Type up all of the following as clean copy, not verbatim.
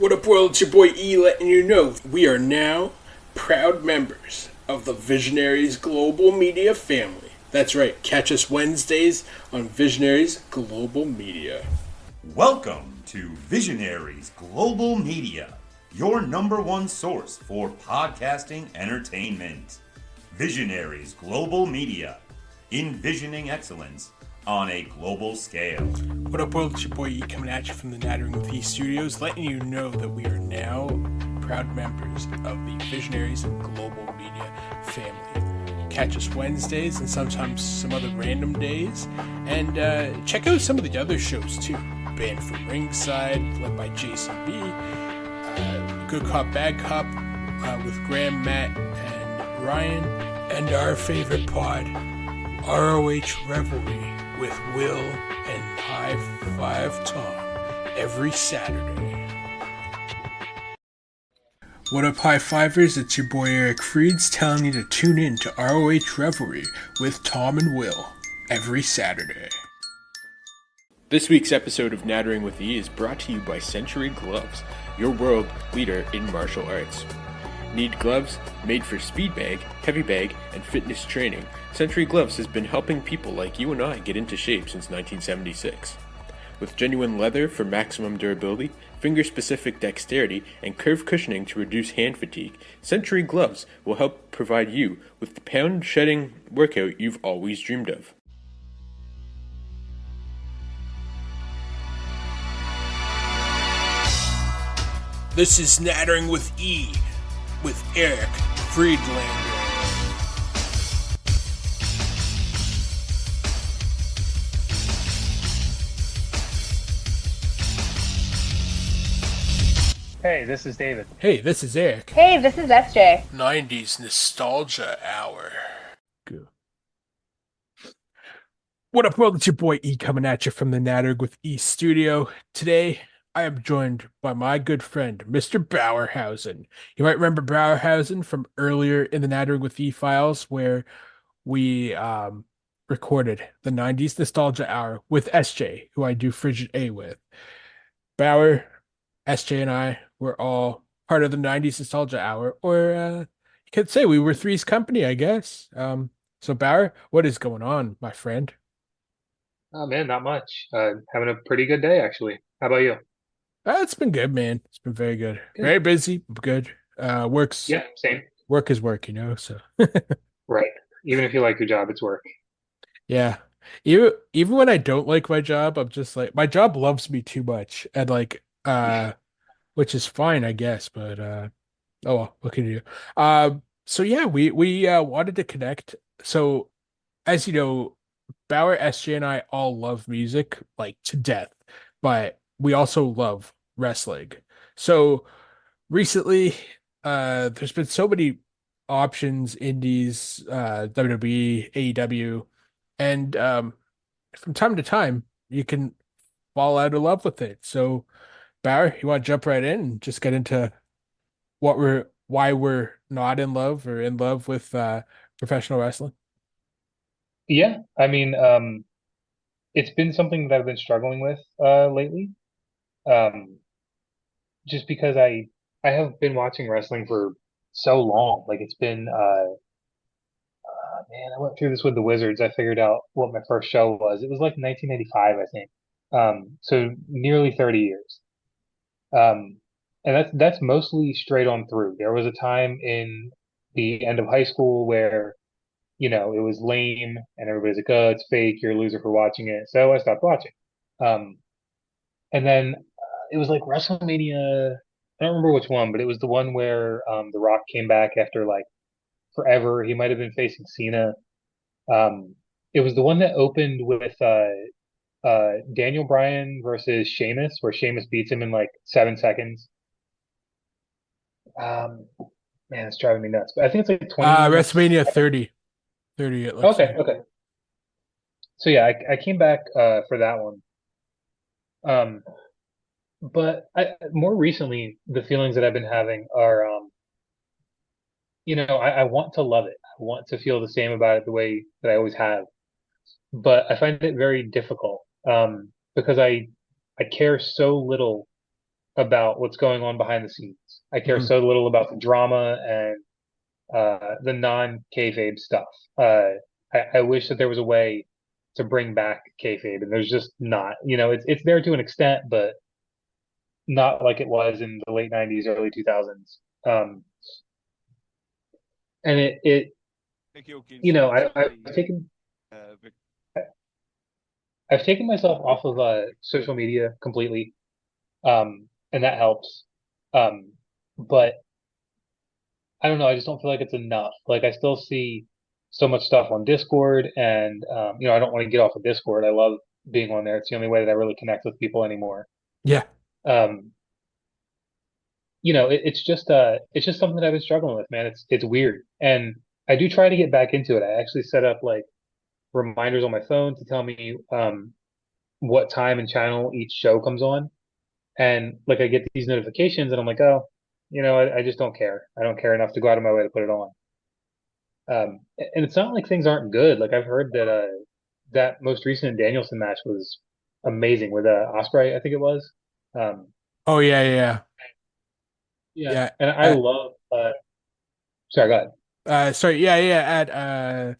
What up, world? It's your boy E letting you know we are now proud members of the Visionaries Global Media family. That's right, catch us Wednesdays on Visionaries Global Media. Welcome to Visionaries Global Media, your number one source for podcasting entertainment. Visionaries Global Media, envisioning excellence on a global scale. What up, world? It's your boy E coming at you from the Nattering with E studios, letting you know that we are now proud members of the Visionaries Global Media family. Catch us Wednesdays and sometimes some other random days. And check out some of the other shows too. Band from Ringside, led by JCB. Good Cop, Bad Cop with Graham, Matt, and Ryan. And our favorite pod, ROH Revelry with Will and High Five Tom every Saturday. What up, High Fivers? It's your boy Eric Freeds telling you to tune in to ROH Revelry with Tom and Will every Saturday. This week's episode of Nattering with E is brought to you by Century Gloves, your world leader in martial arts. Need gloves made for speed bag, heavy bag, and fitness training? Century Gloves has been helping people like you and I get into shape since 1976. With genuine leather for maximum durability, finger-specific dexterity, and curved cushioning to reduce hand fatigue, Century Gloves will help provide you with the pound-shedding workout you've always dreamed of. This is Nattering with E, with Eric Friedlander. Hey, this is David. Hey, this is Eric. Hey, this is SJ. 90s Nostalgia Hour. Good. What up, world? It's your boy E coming at you from the Nattering with E studio. Today, I am joined by my good friend, Mr. Bauerhausen. You might remember Bauerhausen from earlier in the Nattering with E files where we recorded the 90s Nostalgia Hour with SJ, who I do Frigid A with. Bauer, SJ, and I were all part of the 90s Nostalgia Hour, or you could say we were Three's Company, I guess. So Bauer, what is going on, my friend? Oh man, not much. Having a pretty good day actually. How about you? It's been good, man. It's been very good. Good. Very busy, but good. Yeah, same. Work is work, so Right. Even if you like your job, it's work. yeah. Even when I don't like my job, I'm just like my job loves me too much. And which is fine, I guess, but oh well, what can you do? So yeah, we wanted to connect. So as you know, Bauer, SJ, and I all love music like to death, but we also love wrestling. So recently, there's been so many options, indies, WWE, AEW, and from time to time you can fall out of love with it. So Bauer, you want to jump right in and just get into why we're not in love or in love with professional wrestling? Yeah, I mean, it's been something that I've been struggling with lately. Um, just because I have been watching wrestling for so long. Like it's been man, I went through this with the Wizards. I figured out what my first show was. It was like 1985, I think. So nearly 30 years. Um, and that's mostly straight on through. There was a time in the end of high school where, it was lame and everybody's like, oh, it's fake, you're a loser for watching it. So I stopped watching. Um, and then it was like WrestleMania, I don't remember which one, but it was the one where The Rock came back after like forever. He might have been facing Cena. Um, it was the one that opened with Daniel Bryan versus Sheamus, where Sheamus beats him in like 7 seconds. Um, Man, it's driving me nuts. But I think it's like 20. WrestleMania 30 it looks Okay, like. okay. So yeah, I came back for that one. Um, but more recently, the feelings that I've been having are, I want to love it. I want to feel the same about it the way that I always have. But I find it very difficult because I care so little about what's going on behind the scenes. I care Mhm. so little about the drama and the non-kayfabe stuff. I wish that there was a way to bring back kayfabe, and there's just not. It's there to an extent, but not like it was in the late '90s, early 2000s. And Oké, oké, I've taken myself off of social media completely, and that helps. But I don't know. I just don't feel like it's enough. Like I still see so much stuff on Discord, and I don't want to get off of Discord. I love being on there. It's the only way that I really connect with people anymore. Yeah. Um, it's just something that I've been struggling with, man. It's weird, and I do try to get back into it. I actually set up like reminders on my phone to tell me what time and channel each show comes on, and like I get these notifications, and I'm like, oh, I just don't care. I don't care enough to go out of my way to put it on. And it's not like things aren't good. Like I've heard that that most recent Danielson match was amazing with Osprey, I think it was. Um, Oh yeah, yeah, yeah, yeah. and I Uh, love. Sorry, go ahead. sorry, yeah, yeah. At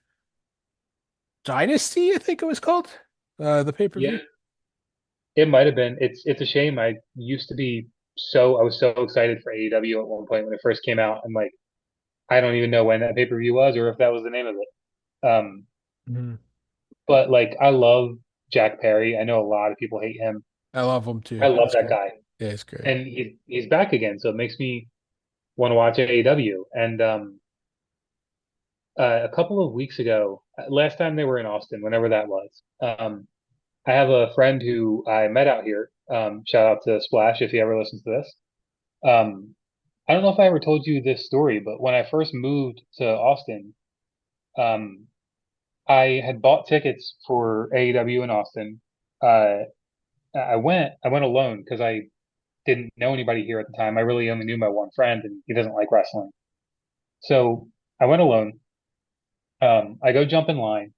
Dynasty, I think it was called. The Yeah, pay-per-view. it might have been. It's a shame. I was so excited for AEW at one point when it first came out, and like I don't even know when that pay per view was or if that was the name of it. Mhm. But like I love Jack Perry. I know a lot of people hate him. I love him I too. love He's that great. guy, Yeah, he's great. and he's back again, so it makes me want to watch AEW. And a couple of weeks ago, last time they were in Austin, whenever that was, I have a friend who I met out here. Shout out to Splash if he ever listens to this. Um, I don't know if I ever told you this story, but when I first moved to Austin, um, I had bought tickets for AEW in Austin. Uh, I went alone because I didn't know anybody here at the time. I really only knew my one friend, and he doesn't like wrestling. So I went alone. I go jump in line,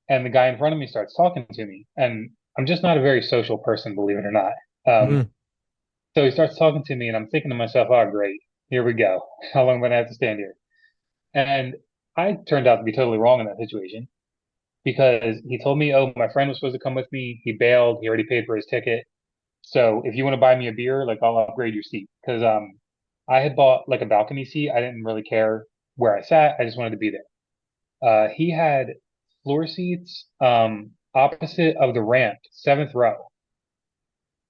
and the guy in front of me starts talking to me, and I'm just not a very social person, believe it or not. Mhm. So he starts talking to me, and I'm thinking to myself, "Oh, great, here we go. How long am I gonna have to stand here?" And I turned out to be totally wrong in that situation because he told me, "Oh, my friend was supposed to come with me. He bailed. He already paid for his ticket. So if you want to buy me a beer, like I'll upgrade your seat." Because I had bought like a balcony seat. I didn't really care where I sat. I just wanted to be there. He had floor seats opposite of the ramp, seventh row.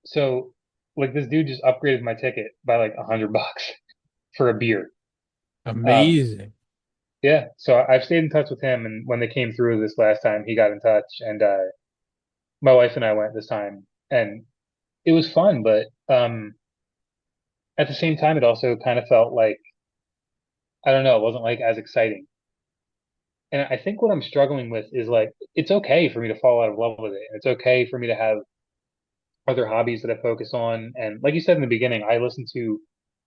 So like this dude just upgraded my ticket by like $100 for a beer. Um, Amazing. yeah, so I've stayed in touch with him, and when they came through this last time, he got in touch, and my wife and I went this time, and it was fun. But at the same time, it also kind of felt like I don't know, it wasn't like as exciting. And I think what I'm struggling with is like it's okay for me to fall out of love with it, and it's okay for me to have other hobbies that I focus on. And like you said in the beginning, I listen to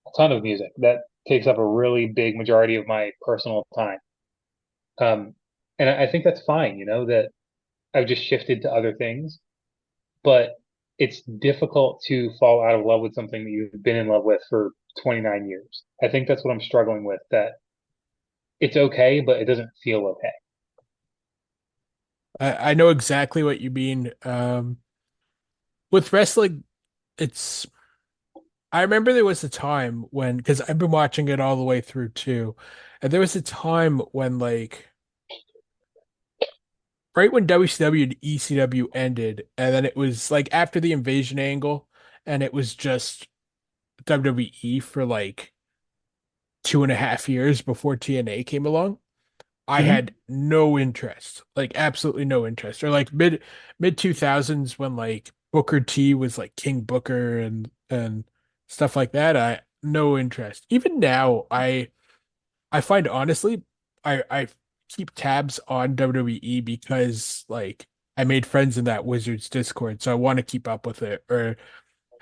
a ton of music that takes up a really big majority of my personal time. Um, and I think that's fine, that I've just shifted to other things, but it's difficult to fall out of love with something that you've been in love with for 29 years. I think that's what I'm struggling with, that it's okay, but it doesn't feel okay. I know exactly what you mean. With wrestling, it's I remember there was a time when, because I've been watching it all the way through too, and there was a time when like right when WCW and ECW ended, and then it was like after the invasion angle, and it was just WWE for like 2.5 years before TNA came along. I Hmm. had no interest, like absolutely no interest. Or like mid 2000s when like Booker T was like King Booker and stuff like that. I no interest. Even now, I find honestly, I keep tabs on WWE because like I made friends in that Wizards Discord, so I want to keep up with it or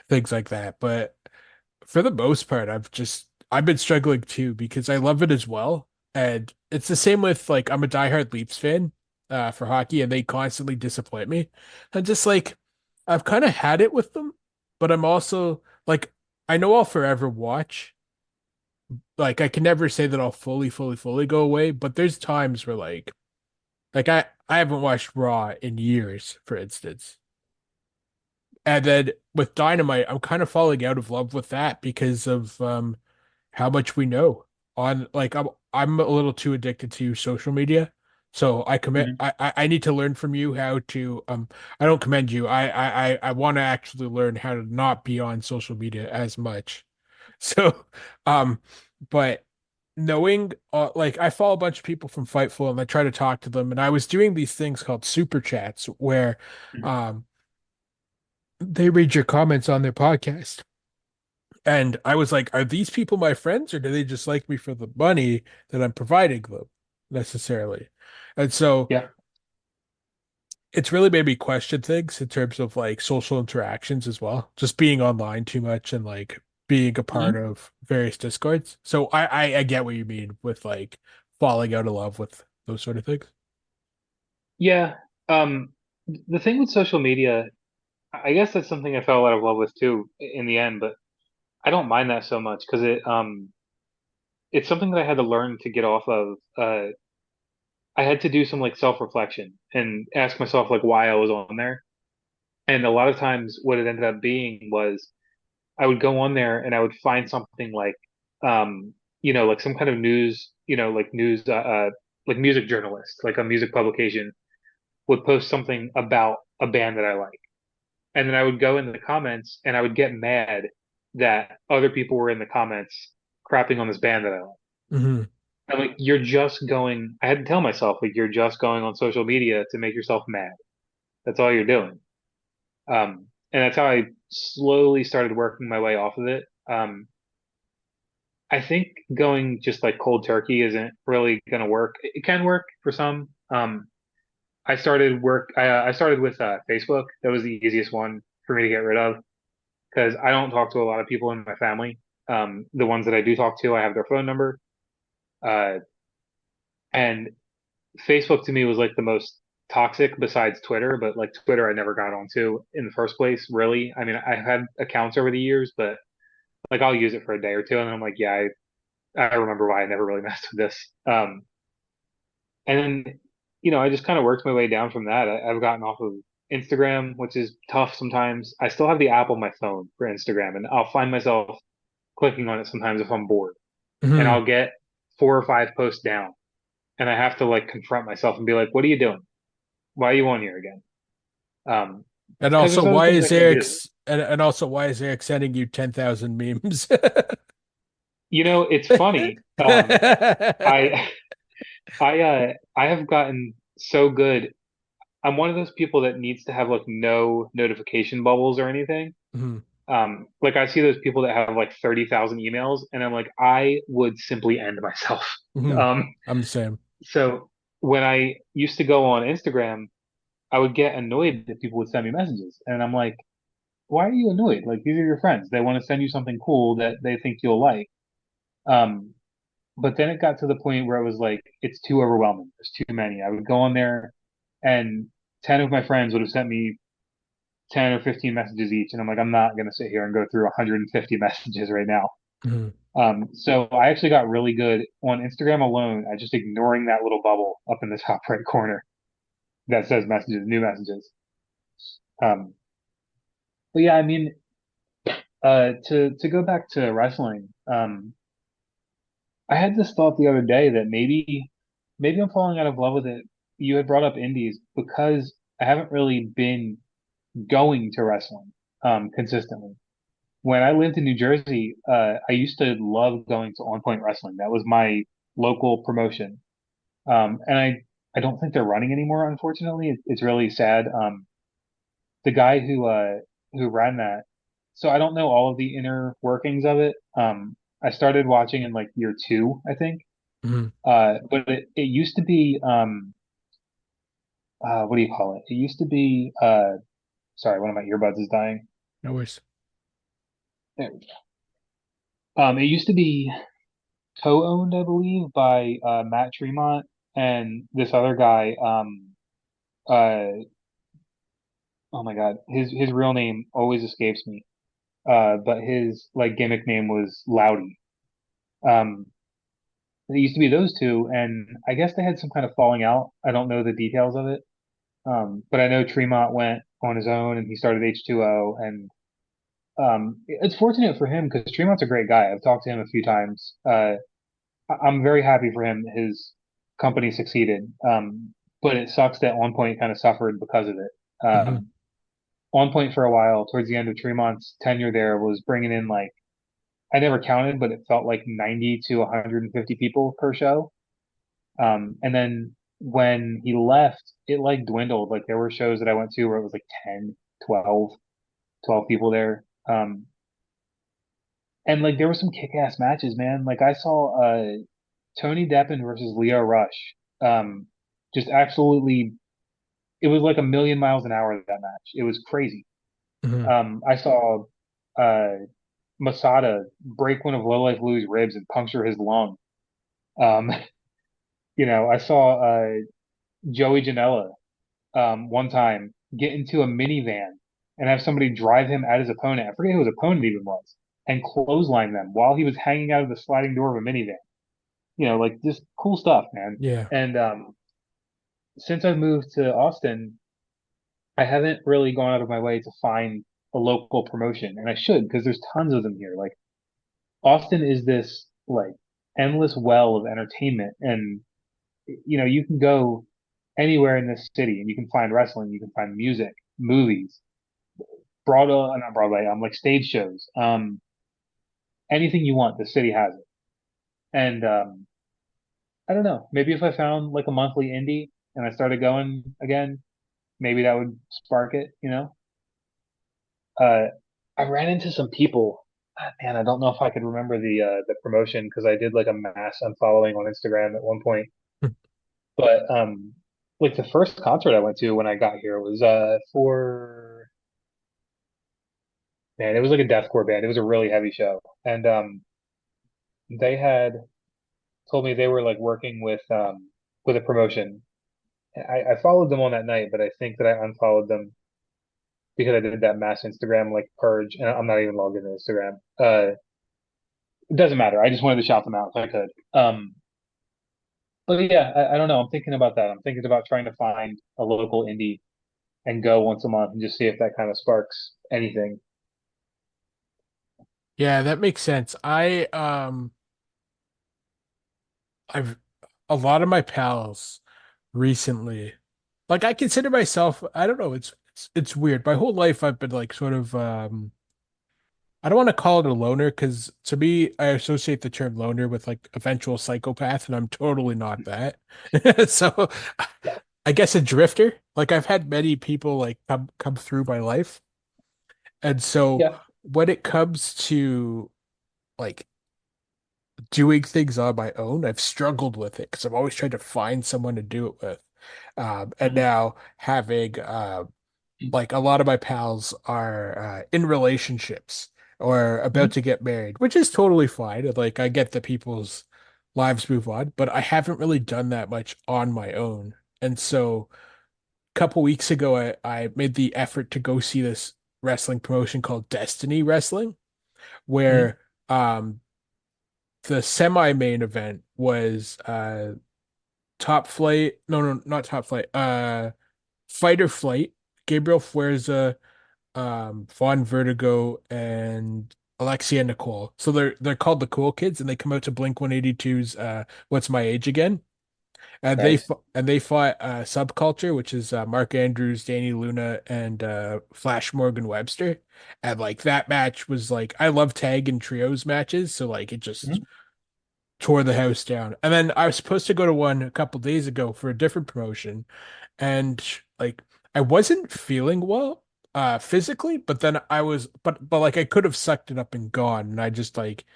things like that. But for the most part, I've been struggling too because I love it as well. And it's the same with like I'm a diehard Leafs fan for hockey and they constantly disappoint me. And just like I've kind of had it with them, but I'm also like I know I'll forever watch. Like I can never say that I'll fully go away, but there's times where I haven't watched Raw in years, for instance. And then with Dynamite, I'm kind of falling out of love with that because of how much we know on I'm a little too addicted to social media. So Mhm. I need to learn from you how to I don't commend you. I want to actually learn how to not be on social media as much. So um but knowing like I follow a bunch of people from Fightful and I try to talk to them, and I was doing these things called super chats where Mhm. um they read your comments on their podcast. And I was like, are these people my friends or do they just like me for the money that I'm providing them necessarily? And so Yeah. it's really made me question things in terms of like social interactions as well, just being online too much and like being a part Mhm. of various discords. So I get what you mean with like falling out of love with those sort of things. Yeah. Um, the thing with social media, I guess that's something I fell out of love with too in the end, but I don't mind that so much because it's something that I had to learn to get off of. I had to do some like self-reflection and ask myself like why I was on there. And a lot of times what it ended up being was I would go on there and I would find something um, like some kind of news, like music journalist, like a music publication would post something about a band that I like. And then I would go in the comments and I would get mad that other people were in the comments crapping on this band that I like. Hmm. I'm like, you're just going, I had to tell myself, like, you're just going on social media to make yourself mad. That's all you're doing. And that's how I slowly started working my way off of it. I think going just like cold turkey isn't really going to work. It can work for some. I started with Facebook. That was the easiest one for me to get rid of because I don't talk to a lot of people in my family. The ones that I do talk to, I have their phone number. Uh, and Facebook to me was like the most toxic besides Twitter, but like Twitter I never got onto in the first place, really. I mean, I had accounts over the years, but like I'll use it for a day or two and then I'm like, yeah, I remember why I never really messed with this. And then, I just kind of worked my way down from that. I've gotten off of Instagram, which is tough sometimes. I still have the app on my phone for Instagram, and I'll find myself clicking on it sometimes if I'm bored. And Hmm. I'll get 4 or 5 posts down, and I have to like confront myself and be like, "What are you doing? Why are you on here again?" Um, And because also there's other why things I is can do. Why is Eric sending you 10,000 memes? It's funny. I I have gotten so good. I'm one of those people that needs to have like no notification bubbles or anything. Mhm. Like I see those people that have like 30,000 emails, and I'm like, I would simply end myself. Mhm. Um, I'm the same. so when I used to go on Instagram, I would get annoyed that people would send me messages, and I'm like, why are you annoyed? Like these are your friends. They want to send you something cool that they think you'll like. Um, but then it got to the point where it was like, it's too overwhelming. There's too many. I would go on there, and 10 of my friends would have sent me 10 or 15 messages each. And I'm like, I'm not going to sit here and go through 150 messages right now. Mhm. So I actually got really good on Instagram alone at just ignoring that little bubble up in the top right corner that says messages, new messages. Um, but yeah, I mean, to go back to wrestling, I had this thought the other day that maybe I'm falling out of love with it. You had brought up indies because I haven't really been going to wrestling consistently. When I lived in New Jersey, I used to love going to On Point Wrestling. That was my local promotion. And I don't think they're running anymore, unfortunately. It's really sad. The guy who ran that, so I don't know all of the inner workings of it. I started watching in like year two, I think. Mhm. But it used to be what do you call it? It used to be sorry, one of my earbuds is dying. No worries. There we go. It used to be co-owned, I believe, by Matt Tremont and this other guy. Uh, oh my God, his real name always escapes me. but his like gimmick name was Loudy. Um, it used to be those two, and I guess they had some kind of falling out. I don't know the details of it, but I know Tremont went on his own and he started H2O, and it's fortunate for him because Tremont's a great guy. I've talked to him a few times. I'm very happy for him. His company succeeded, but it sucks that On Point kind of suffered because of it. Hmm. On Point for a while, towards the end of Tremont's tenure there, was bringing in like I never counted, but it felt like 90 to 150 people per show. And then when he left, it like dwindled. Like there were shows that I went to where it was like 10, 12 people there. And like there were some kick-ass matches, man. Like I saw Tony Deppen versus Leo Rush. Um, just absolutely, it was like a million miles an hour that match. It was crazy. Hmm. I saw uh, Masada break one of Low Life Lou's ribs and puncture his lung. Um, I saw Joey Janela one time get into a minivan and have somebody drive him at his opponent. I forget who his opponent even was, and clothesline them while he was hanging out of the sliding door of a minivan. Like just cool stuff, man. Yeah. And since I've moved to Austin, I haven't really gone out of my way to find a local promotion, and I should because there's tons of them here. Like Austin is this like endless well of entertainment, and you can go anywhere in this city and you can find wrestling, you can find music, movies, Broadway, not Broadway, like stage shows, anything you want, the city has it. And I don't know, maybe if I found like a monthly indie and I started going again, maybe that would spark it. Uh, I ran into some people. Man, I don't know if I could remember the promotion because I did like a mass unfollowing on Instagram at one point. But like the first concert I went to when I got here was for man, it was like a deathcore band. It was a really heavy show, and they had told me they were like working with a promotion. I followed them on that night, but I think that I unfollowed them because I did that mass Instagram like purge, and I'm not even logged into Instagram. It doesn't matter. I just wanted to shout them out if I could. But yeah, I don't know. I'm thinking about that. I'm thinking about trying to find a local indie and go once a month and just see if that kind of sparks anything. Yeah, that makes sense. I've a lot of my pals recently, like I consider myself, I don't know, it's weird. My whole life I've been like sort of I don't want to call it a loner because to me I associate the term loner with like eventual psychopath and I'm totally not that. So Yeah, I guess a drifter. Like I've had many people like come through my life. And so yeah. when it comes to like doing things on my own, I've struggled with it because I've always tried to find someone to do it with. And Mhm. now having like a lot of my pals are in relationships or about Mhm. to get married, which is totally fine. Like I get that people's lives move on, but I haven't really done that much on my own. And so a couple weeks ago, I made the effort to go see this wrestling promotion called Destiny Wrestling, Mhm. where the semi-main event was Top Flight, no, not Top Flight, Fight or Flight, Gabriel Fuerza, Vaughn Vertigo, and Alexia Nicole. So they're called the Cool Kids, and they come out to Blink 182's What's My Age Again? And Nice. they fought Subculture, which is Mark Andrews, Danny Luna, and Flash Morgan Webster. And like that match was like I love tag and trios matches, so like it just Mhm. tore the house down. And then I was supposed to go to one a couple days ago for a different promotion, and like I wasn't feeling well physically, but then I was but like I could have sucked it up and gone, and I just like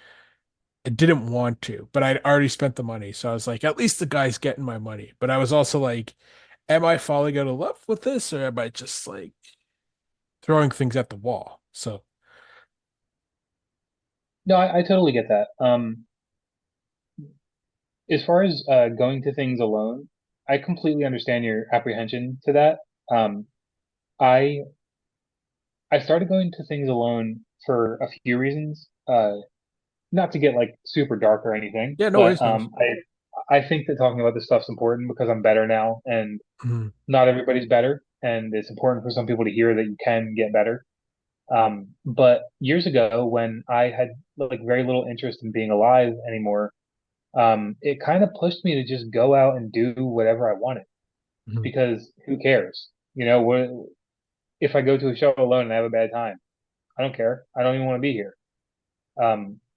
I didn't want to, but I'd already spent the money. So I was like, at least the guy's getting my money. But I was also like, am I falling out of love with this or am I just like throwing things at the wall? So No, I totally get that. As far as going to things alone, I completely understand your apprehension to that. Um, I I started going to things alone for a few reasons. Not to get like super dark or anything, Yeah, no but worries, no worries. I think that talking about this stuff's important because I'm better now, and Mhm, not everybody's better, and it's important for some people to hear that you can get better. But years ago, when I had like very little interest in being alive anymore, it kind of pushed me to just go out and do whatever I wanted mhm, because who cares? You know, what if I go to a show alone and I have a bad time? I don't care. I don't even want to be here.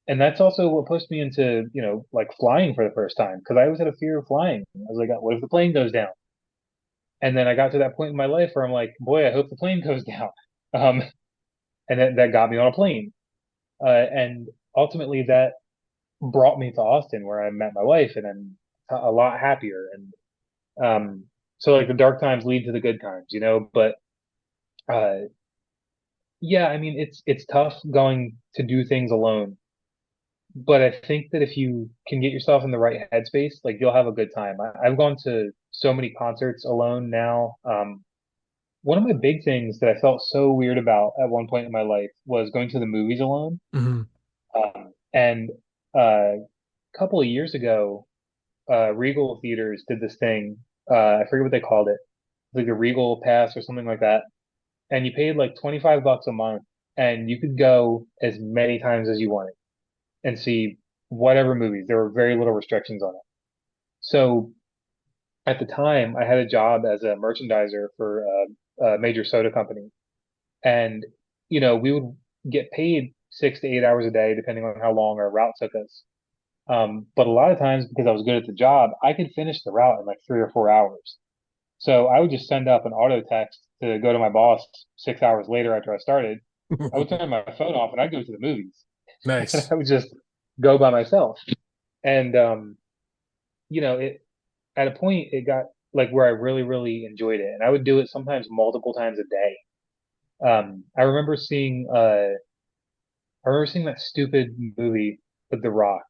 And that's also what pushed me into, like flying for the first time because I always had a fear of flying. I was like, what if the plane goes down? And then I got to that point in my life where I'm like, boy, I hope the plane goes down. Um, and that got me on a plane. And ultimately, that brought me to Austin, where I met my wife, and I'm a lot happier. And so, like, the dark times lead to the good times, you know. But yeah, I mean, it's tough going to do things alone. But I think that if you can get yourself in the right headspace, like you'll have a good time. I've gone to so many concerts alone now. One of my big things that I felt so weird about at one point in my life was going to the movies alone. mhm. And a couple of years ago, Regal Theaters did this thing. I forget what they called it, like a Regal Pass or something like that. And you paid like 25 bucks a month, and you could go as many times as you wanted and see whatever movies. There were very little restrictions on it. So at the time, I had a job as a merchandiser for a major soda company, and we would get paid 6 to 8 hours a day, depending on how long our route took us. But a lot of times, because I was good at the job, I could finish the route in like 3 or 4 hours. So I would just send up an auto text to go to my boss 6 hours later after I started. I would turn my phone off and I'd go to the movies, and Nice. I would just go by myself. And it at a point it got like where I really, really enjoyed it, and I would do it sometimes multiple times a day. I remember seeing that stupid movie with The Rock,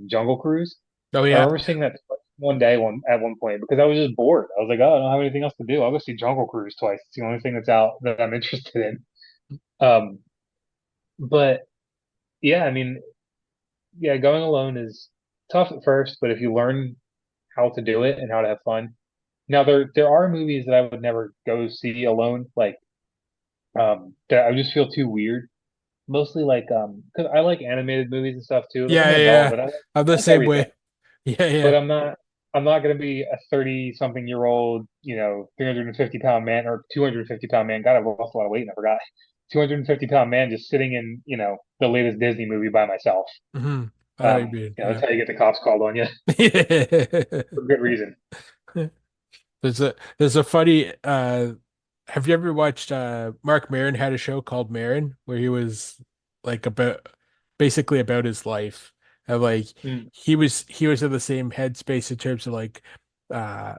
Jungle Cruise. Oh I yeah. remember seeing that one day at one point because I was just bored. I was like, oh, I don't have anything else to do. I'll go see Jungle Cruise twice. It's the only thing that's out that I'm interested in. Um, but yeah, I mean, yeah, going alone is tough at first, but if you learn how to do it and how to have fun. Now there are movies that I would never go see alone, like that I would just feel too weird. Mostly like because I like animated movies and stuff too. Like I'm Yeah, an yeah, adult, yeah. but I'm I the like same everything. way. Yeah, yeah. But I'm not gonna be a 30 something year old, 350 pound man or 250 pound man. God, I've lost a lot of weight and I forgot. 250 pound man just sitting in, the latest Disney movie by myself. Hmm. I know what you mean. That's Yeah. how you get the cops called on you for good reason. There's a funny have you ever watched Mark Maron had a show called Maron where he was like about basically about his life and like Mm. he was in the same headspace in terms of like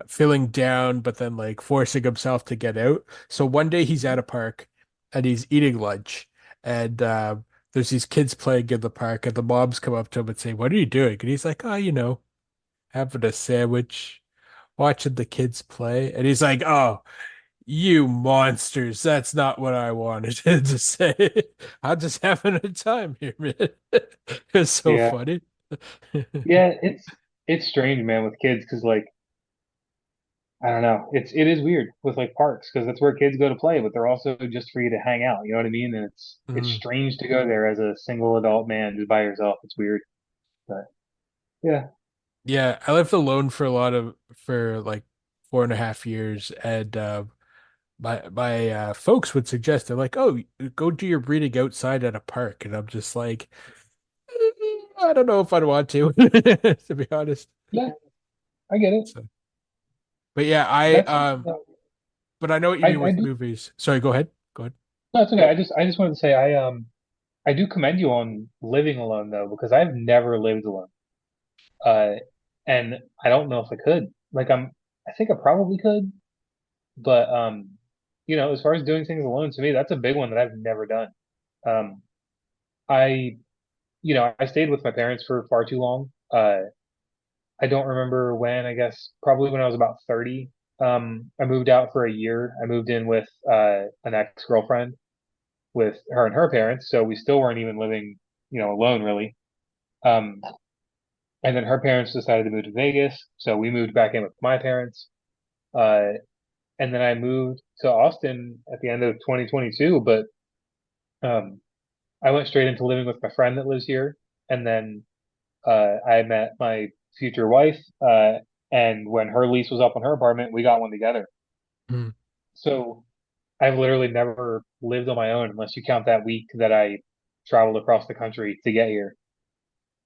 feeling down but then like forcing himself to get out. So one day he's at a park and he's eating lunch and there's these kids playing in the park and the moms come up to him and say, "What are you doing?" And he's like, "Oh, having a sandwich." Watching the kids play, and he's like, "Oh, you monsters! That's not what I wanted to say. I'm just having a time here, man." It's so Yeah. funny. Yeah, it's strange, man, with kids because like I don't know. It is weird with like parks because that's where kids go to play, but they're also just for you to hang out. You know what I mean? And it's Mhm. strange to go there as a single adult man just by yourself. It's weird, but yeah. Yeah, I lived alone for like 4.5 years, and my folks would suggest they're like, "Oh, go do your reading outside at a park," and I'm just like, I don't know if I'd want to, to be honest. Yeah, I get it. So, but yeah, I That's something that but I know what you mean I with do. movies. Sorry, go ahead. Go ahead. No, it's okay. I just wanted to say I do commend you on living alone though because I've never lived alone. Uh, and I don't know if I could. Like I think I probably could, but as far as doing things alone, to me, that's a big one that I've never done. Um, I, I stayed with my parents for far too long. I don't remember when, I guess probably when I was about 30. I moved out for a year. I moved in with an ex-girlfriend. with her and her parents, so we still weren't even living, alone really. Um, and then her parents decided to move to Vegas, so we moved back in with my parents. Uh, and then I moved to Austin at the end of 2022, but um, I went straight into living with my friend that lives here, and then I met my future wife, and when her lease was up on her apartment, we got one together. Mm. So I've literally never lived on my own unless you count that week that I traveled across the country to get here.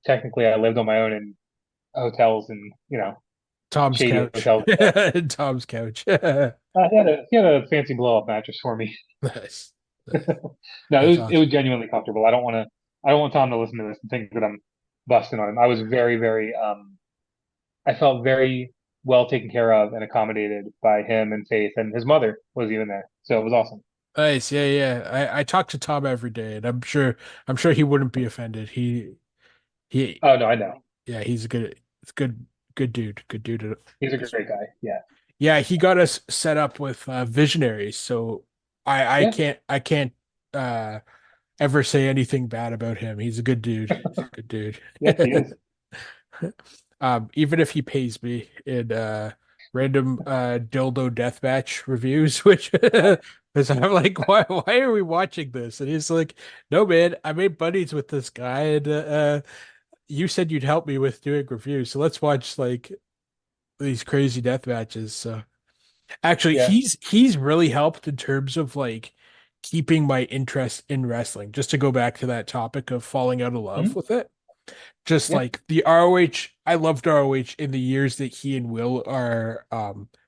Technically, I lived on my own in hotels and, Tom's shady couch. hotels and stuff. Tom's couch. He had a fancy blow up mattress for me. Nice. Nice. No, it That's was it was awesome. genuinely comfortable. I don't want Tom to listen to this and think that I'm busting on him. I was very, very I felt very well taken care of and accommodated by him and Faith, and his mother was even there. So it was awesome. Nice. Yeah, yeah. I talk to Tom every day, and I'm sure he wouldn't be offended. He Oh no, I know. yeah, he's a good it's good dude. Good dude. He's a great guy. Yeah. Yeah, he got us set up with visionaries, so I Yeah. can't uh ever say anything bad about him. He's a good dude. He's a good Yes, he dude. is. Even if he pays me in random dildo deathmatch reviews, which because I'm like, why are we watching this? And he's like, no man, I made buddies with this guy, and you said you'd help me with doing reviews, so let's watch like these crazy death matches. So actually, Yeah. he's really helped in terms of like keeping my interest in wrestling. Just to go back to that topic of falling out of love Mhm. with it, just Yeah. like the ROH, I loved ROH in the years that he and Will are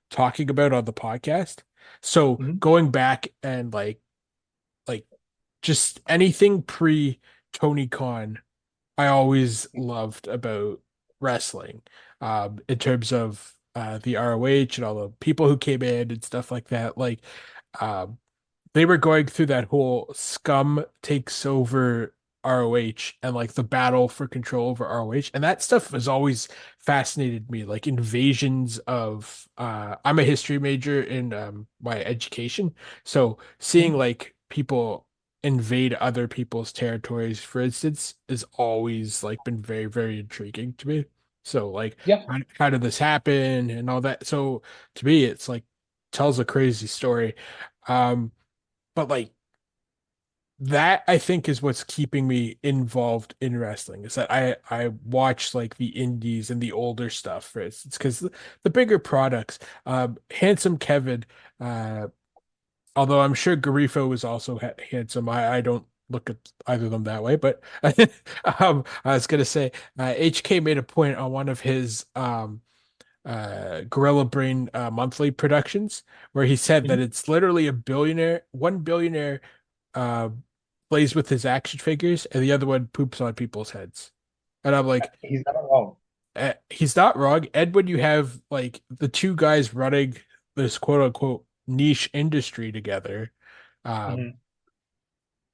talking about on the podcast. So Hmm. going back and like just anything pre Tony Khan, I always loved about wrestling. In terms of the ROH and all the people who came in and stuff like that. Like um they were going through that whole scum takes over ROH and like the battle for control over ROH. And that stuff has always fascinated me, like invasions of I'm a history major in my education. So seeing Hmm. like people invade other people's territories, for instance, is always like been very, very intriguing to me. So like Yeah. how did this happen and all that? So to me, it's like tells a crazy story. Um, but like that I think is what's keeping me involved in wrestling is that I watch like the indies and the older stuff for instance because the bigger products Handsome Kevin uh although I'm sure Garifo was also handsome I don't look at either of them that way but I was gonna say HK made a point on one of his Gorilla Brain monthly productions where he said that Hmm. it's literally a billionaire, one billionaire uh, plays with his action figures, and the other one poops on people's heads. And I'm like, He's not wrong. he's not wrong. And when you have like the two guys running this quote unquote niche industry together, um, Hmm.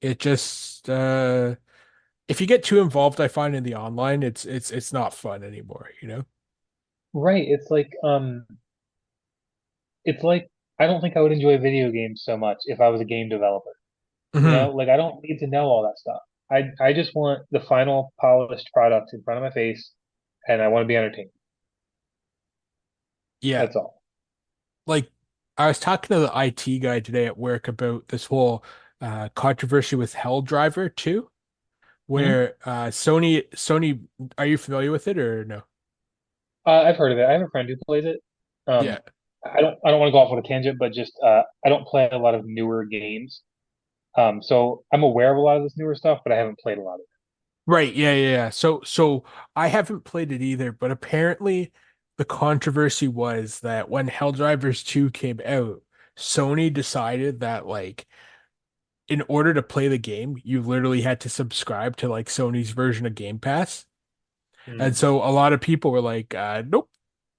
it just if you get too involved, I find in the online, it's not fun anymore, you know? Right. It's like I don't think I would enjoy video games so much if I was a game developer. Hmm. Like I don't need to know all that stuff. I just want the final polished product in front of my face, and I want to be entertained. Yeah. That's all. Like I was talking to the IT guy today at work about this whole controversy with Hell Driver 2, Hmm. where Sony, are you familiar with it or no? I've heard of it. I have a friend who plays it. Yeah. Um, I don't want to go off on a tangent, but just I don't play a lot of newer games. So I'm aware of a lot of this newer stuff, but I haven't played a lot of Right, yeah, yeah, yeah. So I haven't played it either, but apparently the controversy was that when Helldivers 2 came out, Sony decided that like in order to play the game, you literally had to subscribe to like Sony's version of Game Pass. it. And so a lot of people were like, nope,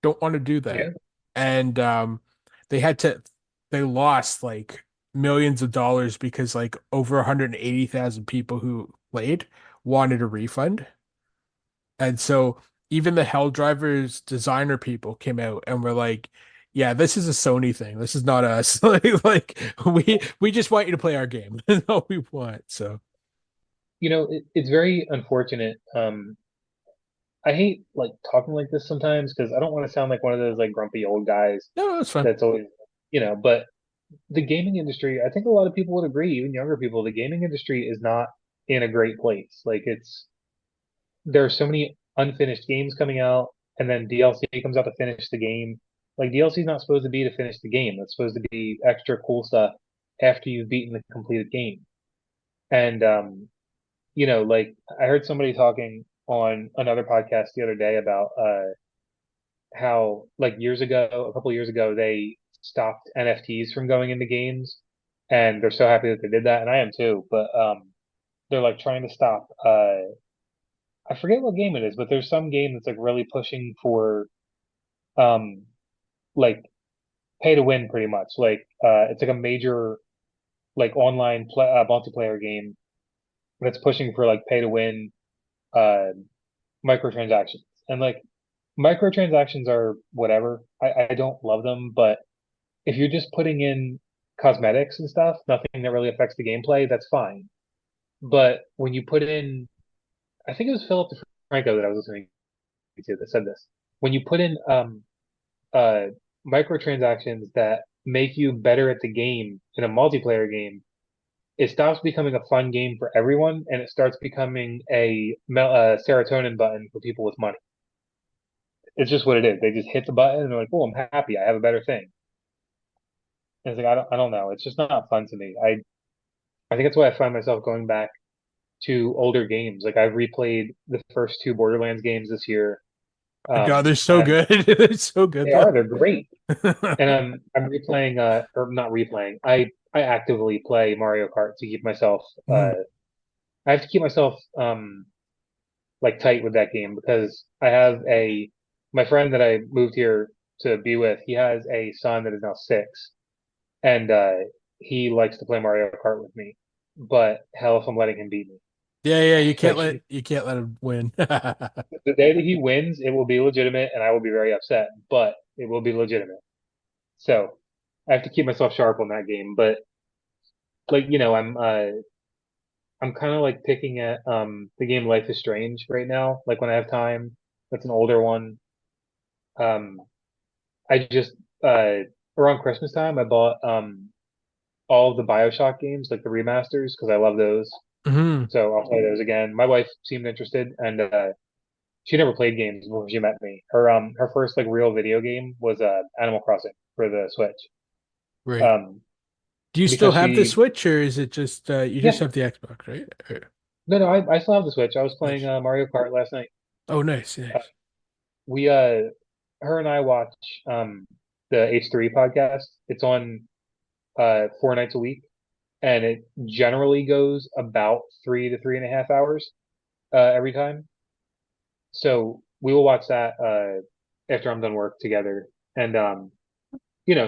don't want to do Yeah. that. And they had to, they lost like millions of dollars because like over 180,000 people who played wanted a refund. And so even the Hell Drivers designer people came out and were like, yeah, this is a Sony thing. This is not us. Like we just want you to play our game. That's all we want. So It's very unfortunate. I hate like talking like this sometimes because I don't want to sound like one of those like grumpy old guys no, it's fun. that's always, but the gaming industry, I think a lot of people would agree, even younger people, the gaming industry is not in a great place. Like there are so many unfinished games coming out, and then DLC comes out to finish the game. Like DLC is not supposed to be to finish the game. It's supposed to be extra cool stuff after you've beaten the completed game. And like I heard somebody talking on another podcast the other day about how like a couple years ago, they stopped NFTs from going into games, and they're so happy that they did that, and I am too. But they're like trying to stop. I forget what game it is, but there's some game that's like really pushing for um like pay to win pretty much. Like it's like a major like online multiplayer game that's pushing for like pay to win uh microtransactions. And like microtransactions are whatever. I don't love them, but if you're just putting in cosmetics and stuff, nothing that really affects the gameplay, that's fine. But when you put in, I think it was Philip DeFranco that I was listening to that said this. When you put in uh, microtransactions that make you better at the game in a multiplayer game, it stops becoming a fun game for everyone, and it starts becoming a serotonin button for people with money. It's just what it is. They just hit the button and they're like, "Oh, I'm happy. I have a better thing." And it's like I don't know. It's just not fun to me. I think that's why I find myself going back to older games. Like I've replayed the first two Borderlands games this year. My God, they're so And good. They're so good they though. are, they're great. And I'm replaying or not replaying. I actively play Mario Kart to keep myself Mhm. I have to keep myself like tight with that game because I have a my friend that I moved here to be with, he has a son that is now 6, and he likes to play Mario Kart with me. But hell if I'm letting him beat me. Yeah, yeah, Like you can't let him win. the day that he wins, it will be legitimate and I will be very upset, but it will be legitimate. So I have to keep myself sharp on that game. But like, I'm kind of like picking at the game Life is Strange right now, like when I have time. That's an older one. Um I just around Christmas time I bought all of the BioShock games, like the remasters, because I love those. Mhm. So I'll play those again. My wife seemed interested, and she never played games before she met me. Her first like real video game was Animal Crossing for the Switch. Right. Um, Do you still because have the she Switch, or is it just you just yeah have the Xbox, right? no, I still have the Switch. I was playing Nice. Mario Kart last night. Oh, nice, Uh, nice. we her and I watch the H3 podcast. It's on 4 nights a week, and it generally goes about 3 to 3.5 hours every time. So we will watch that after I'm done work together. And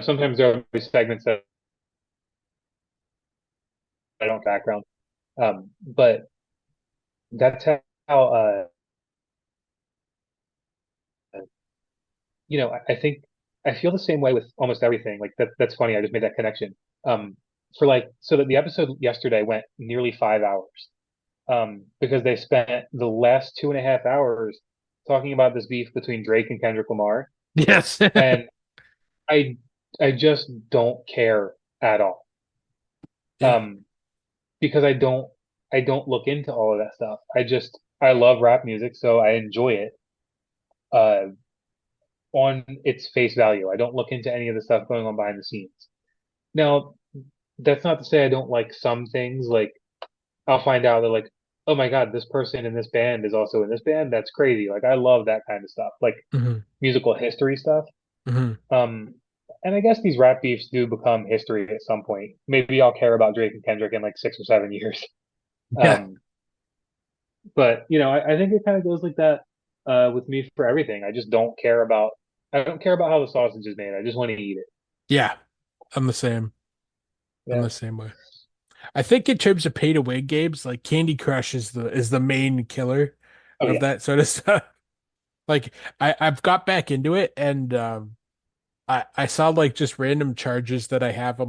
sometimes there will be segments that I don't background. But that's how I think I feel the same way with almost everything. Like that's funny. I just made that connection. For like so that the episode yesterday went nearly 5 hours. Because they spent the last 2.5 hours talking about this beef between Drake and Kendrick Lamar. Yes. And I I just don't care at all. Yeah. Um, because I don't look into all of that stuff. I love rap music, so I enjoy it uh on its face value. I don't look into any of the stuff going on behind the scenes. Now, that's not to say I don't like some things. Like I'll find out that like, oh my God, this person in this band is also in this band. That's crazy. Like I love that kind of stuff, like Hmm. musical history stuff. Hmm. Um, and I guess these rap beefs do become history at some point. Maybe I'll care about Drake and Kendrick in like 6 or 7 years. Yeah. Um, but I think it kind of goes like that with me for everything. I don't care about how the sausage is made. I just want to eat it. Yeah. I'm the same. I'm Yeah. the same way. I think in terms of pay to win games, like Candy Crush is the main killer Oh of yeah. that sort of stuff. Like I've got back into it and I saw like just random charges that I have on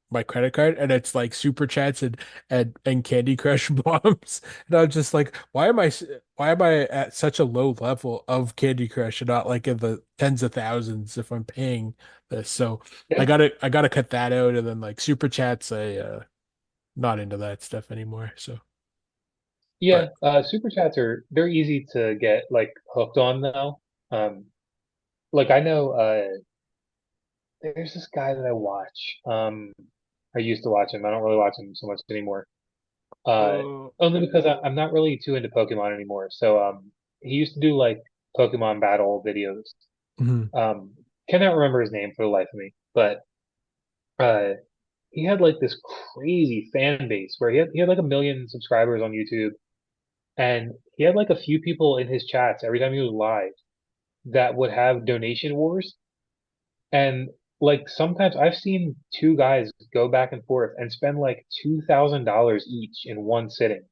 my credit card, and it's like super chats and Candy Crush bombs. And I'm just like, why am I at such a low level of Candy Crush and not like in the tens of thousands if I'm paying this? So Yeah. I gotta cut that out, and then like super chats, I not into that stuff anymore. So Yeah, but super chats they're easy to get like hooked on though. Um, like I know there's this guy that I watch. I used to watch him. I don't really watch him so much anymore. Uh, uh, Only because I'm not really too into Pokemon anymore. So he used to do like Pokemon battle videos. mhm, Um, Cannot remember his name for the life of me, but uh, he had like this crazy fan base where he had like 1 million subscribers on YouTube, and he had like a few people in his chats every time he was live that would have donation wars. And like sometimes I've seen two guys go back and forth and spend like $2,000 each in one sitting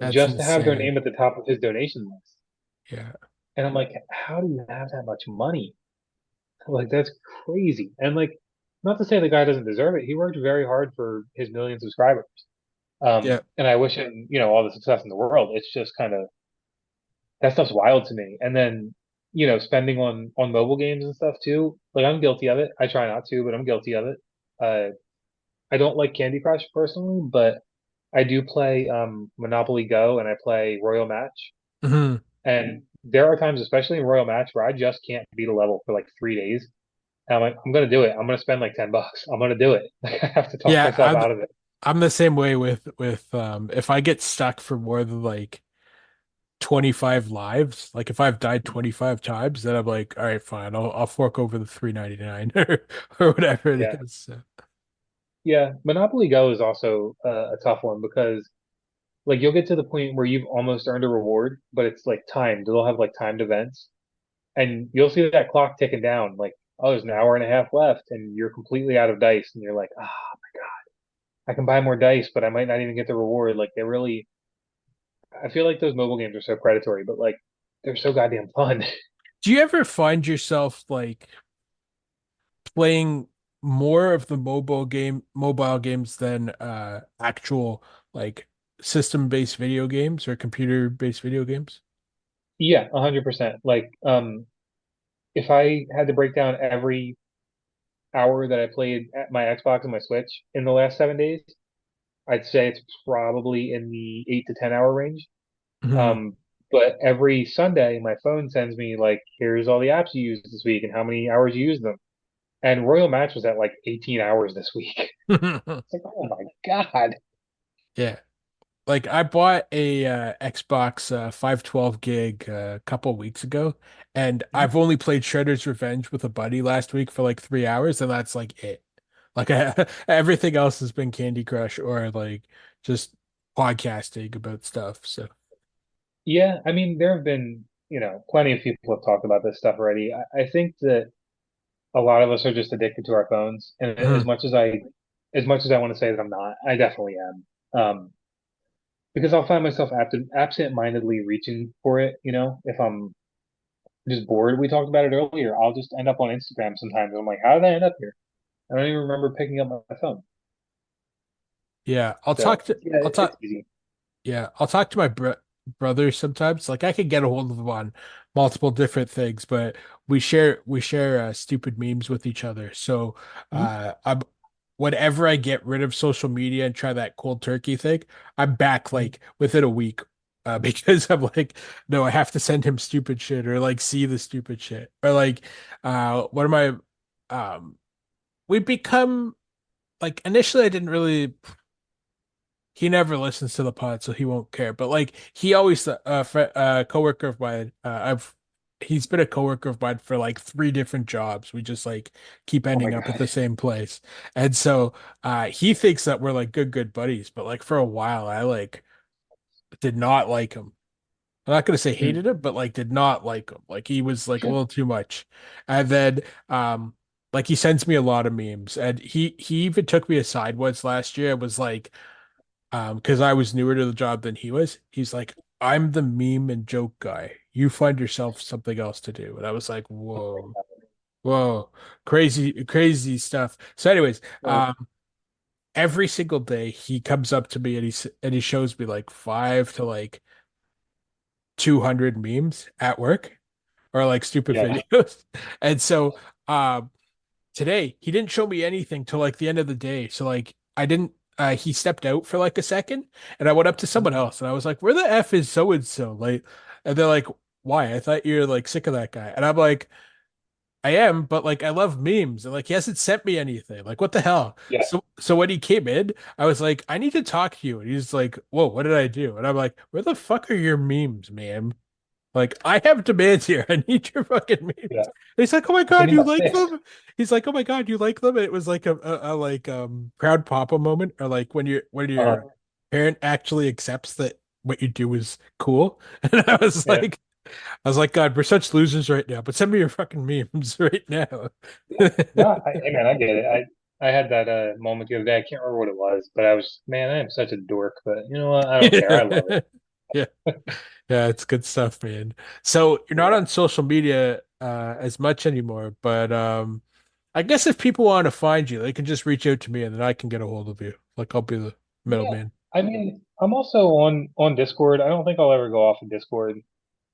that's just to have their insane. name at the top of his donation list. Yeah. And I'm like, how do you have that much money? Like that's crazy. And like, not to say the guy doesn't deserve it. He worked very hard for his 1 million subscribers. Yeah. And I wish him, all the success in the world. It's just kind of that stuff's wild to me. And then, spending on mobile games and stuff too. Like I'm guilty of it. I try not to, but I'm guilty of it. Uh, I don't like Candy Crush personally, but I do play Monopoly Go and I play Royal Match. Mhm. And there are times, especially in Royal Match, where I just can't beat a level for like 3 days. And I'm like, I'm gonna do it. I'm gonna spend like $10. I'm gonna do it. Like I have to talk Yeah, myself out of it. I'm the same way with if I get stuck for more than like 25 lives, like if I've died 25 times, then I'm like, all right, fine, I'll fork over the 3.99 or whatever it Yeah. is. So, Yeah. Monopoly Go is also a tough one because like you'll get to the point where you've almost earned a reward, but it's like timed. They'll have like timed events, and you'll see that clock ticking down. Like, oh, there's an hour and a half left, and you're completely out of dice, and you're like, ah, I can buy more dice, but I might not even get the reward. Like, they really, I feel like those mobile games are so predatory, but like, they're so goddamn fun. do you ever find yourself like playing more of the mobile games than actual like system-based video games or computer-based video games? Yeah, 100%. Like, if I had to break down every hour that I played at my Xbox and my Switch in the last 7 days, I'd say it's probably in the 8 to 10 hour range. Mhm. Um, but every Sunday, my phone sends me like, here's all the apps you used this week and how many hours you used them. And Royal Match was at like 18 hours this week. It's like, oh my God. Yeah. Like I bought a Xbox 512 gig a couple weeks ago, and I've only played Shredder's Revenge with a buddy last week for like 3 hours, and that's like it. Like everything else has been Candy Crush or like just podcasting about stuff. So Yeah, I mean, there have been, plenty of people have talked about this stuff already. I think that a lot of us are just addicted to our phones. And mhm. as much as I want to say that I'm not, I definitely am. Because I'll find myself absent-mindedly reaching for it, if I'm just bored. We talked about it earlier. I'll just end up on Instagram sometimes. I'm like, how did I end up here? I don't even remember picking up my phone. Yeah, So yeah, it's easy. I'll talk to my brother sometimes. Like I can get a hold of him on multiple different things, but we share stupid memes with each other. So Mhm. I'm whenever I get rid of social media and try that cold turkey thing, I'm back Mhm. like within a week. Because I'm like, no, I have to send him stupid shit or like see the stupid shit. Or like one of my we become like initially I didn't really he never listens to the pod, so he won't care. But like he always coworker of mine, I've he's been a coworker of mine for like three different jobs. We just like keep Oh my ending up at God. the same place. And so he thinks that we're like good buddies, but like for a while I like did not like him. I'm not gonna say hated Mm. him, but like did not like him. Like he was like a Sure. little too much. And then like he sends me a lot of memes and he even took me aside once last year and was like because I was newer to the job than he was. He's like, I'm the meme and joke guy. You find yourself something else to do. And I was like, Oh my whoa. God. Whoa, crazy, crazy stuff. So, anyways, Right. every single day he comes up to me and he shows me like 5 to like 200 memes at work or like stupid Yeah. videos. And so, today he didn't show me anything till like the end of the day. So like I didn't. He stepped out for like a second, and I went up to someone Mhm. else, and I was like, "Where the f is so and so?" Like, and they're like, "Why? I thought you're like sick of that guy." And I'm like, I am, but like I love memes and like he hasn't sent me anything. Like what the hell? Yeah. So when he came in, I was like, I need to talk to you. And he's like, Whoa, what did I do? And I'm like, where the fuck are your memes, man? Like I have demands here. I need your fucking memes. Yeah. And he's like, Oh my If they God, need you my like fix. them? He's like, Oh my God, you like them? And it was like a like proud papa moment, or like when your Uh, parent actually accepts that what you do is cool. And yeah. I was like, God, we're such losers right now, but send me your fucking memes right now. Yeah. No, hey man, I get it. I had that moment the other day. I can't remember what it was, but I was, man, I am such a dork. But you know what? I don't care. I love Yeah, yeah, it's good stuff, man. So you're not it. on social media as much anymore, but I guess if people want to find you, they can just reach out to me and then I can get a hold of you. Like I'll be the Yeah. middleman. I mean, I'm also on Discord. I don't think I'll ever go off of Discord.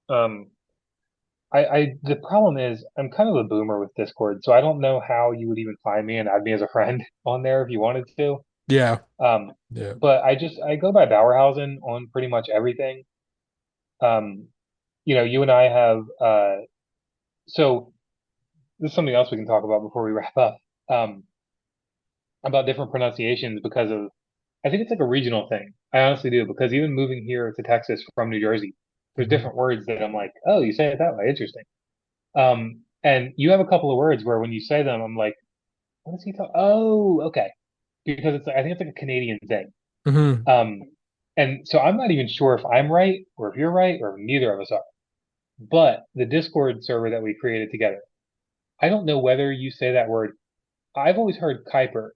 Um, I the problem is I'm kind of a boomer with Discord, so I don't know how you would even find me and add me as a friend on there if you wanted to. Yeah, Um, yeah. but I go by Bauerhausen on pretty much everything. Um, you and I have so this is something else we can talk about before we wrap up. Um, about different pronunciations because of I think it's like a regional thing. I honestly do because even moving here to Texas from New Jersey, there's Mhm. different words that I'm like, oh, you say it that way, interesting. And you have a couple of words where when you say them, I'm like, what is he talking? Oh, okay, because I think it's like a Canadian thing. Mhm. Um, and so I'm not even sure if I'm right or if you're right or if neither of us are. But the Discord server that we created together, I don't know whether you say that word. I've always heard Kuiper.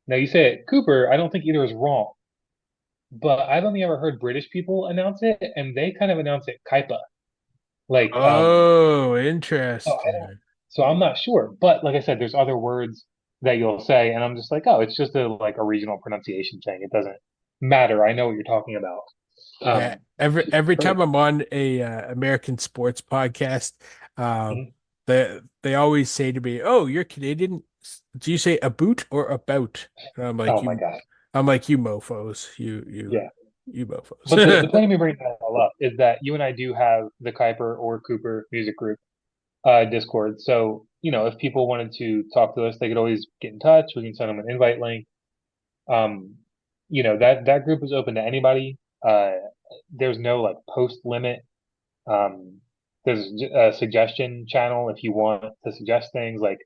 Now you say it Cooper. I don't think either is wrong, but I've only ever heard British people announce it, and they kind of announce it Kaipa. Like, Oh, so I don't, interesting. so I'm not sure. But like I said, there's other words that you'll say, and I'm just like, oh, it's just a regional pronunciation thing. It doesn't matter. I know what you're talking about. Yeah, Which is every great. time I'm on a American sports podcast, uh, Mhm. they always say to me, "Oh, you're Canadian. Do you say a boot or about?" And Oh my God. I'm like you mofos, Yeah. you But the mofos." point of me bringing that all up is that you and I do have the Kuiper or Cooper music group Discord. So, if people wanted to talk to us, they could always get in touch. We can send them an invite link. Um, that group is open to anybody. There's no like post limit. Um, there's a suggestion channel if you want to suggest things. Like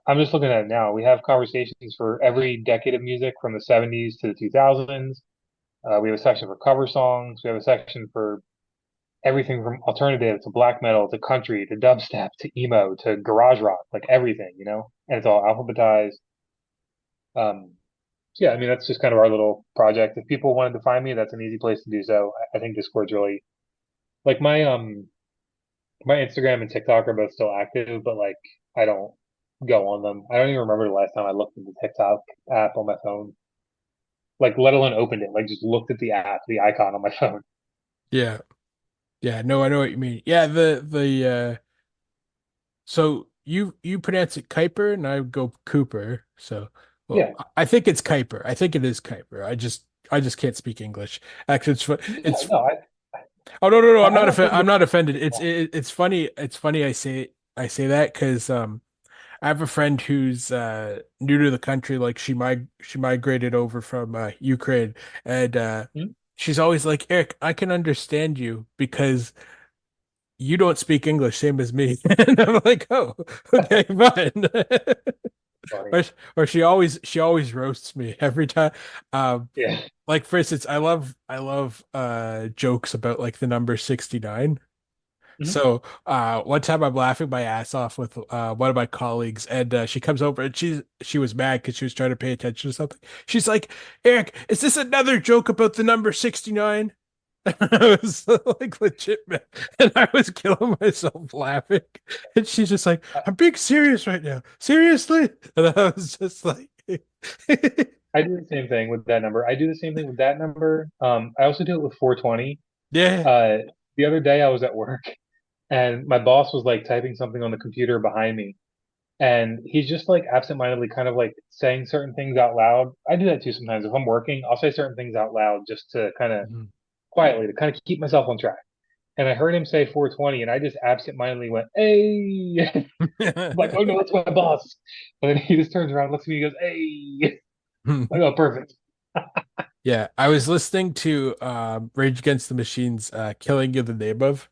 I'm just looking at it now. We have conversations for every decade of music from the 70s to the 2000s. We have a section for cover songs. We have a section for everything from alternative to black metal to country to dubstep to emo to garage rock, like everything. And it's all alphabetized. So yeah, I mean that's just kind of our little project. If people wanted to find me, that's an easy place to do so. I think Discord's really like my Instagram and TikTok are both still active, but like I don't go on them. I don't even remember the last time I looked at the TikTok app on my phone. Like let alone opened it, like just looked at the app, the icon on my phone. Yeah, yeah, no, I know what you mean. Yeah, the so you pronounce it Kuiper and I go Cooper. So, well, Yeah. I think it's Kuiper. I think it is Kuiper. I just can't speak English. Actually, Yeah, it's no, Oh no, no, no, I don't think I'm you're not offended. wrong. It's funny. It's funny I say that because I have a friend who's new to the country. Like she migrated over from Ukraine, and Hmm? she's always like, Eric, I can understand you because you don't speak English, same as me. And I'm like, oh, okay, fine. Funny. Or she always roasts me every time. Um, Yeah. like for instance, I love jokes about like the number 69. Mhm. So one time I'm laughing my ass off with one of my colleagues, and she comes over and she was mad because she was trying to pay attention to something. She's like, Eric, is this another joke about the number 69? I was like legit mad. And I was killing myself laughing. And she's just like, I, I'm being serious right now. Seriously? And I was just like, I do the same thing with that number. I do the same thing with that number. I also do it with 420. yeah. Uh, the other day I was at work and my boss was like typing something on the computer behind me. And he's just like absentmindedly kind of like saying certain things out loud. I do that too sometimes. If I'm working, I'll say certain things out loud just to kind of Mhm. quietly to kind of keep myself on track. And I heard him say 420 and I just absentmindedly went, "Hey." I'm like, "Oh no, that's my boss." And then he just turns around, looks at me, and goes, "Hey." I'm like, "Oh, perfect." Yeah, I was listening to Rage Against the Machine's Killing in the Name of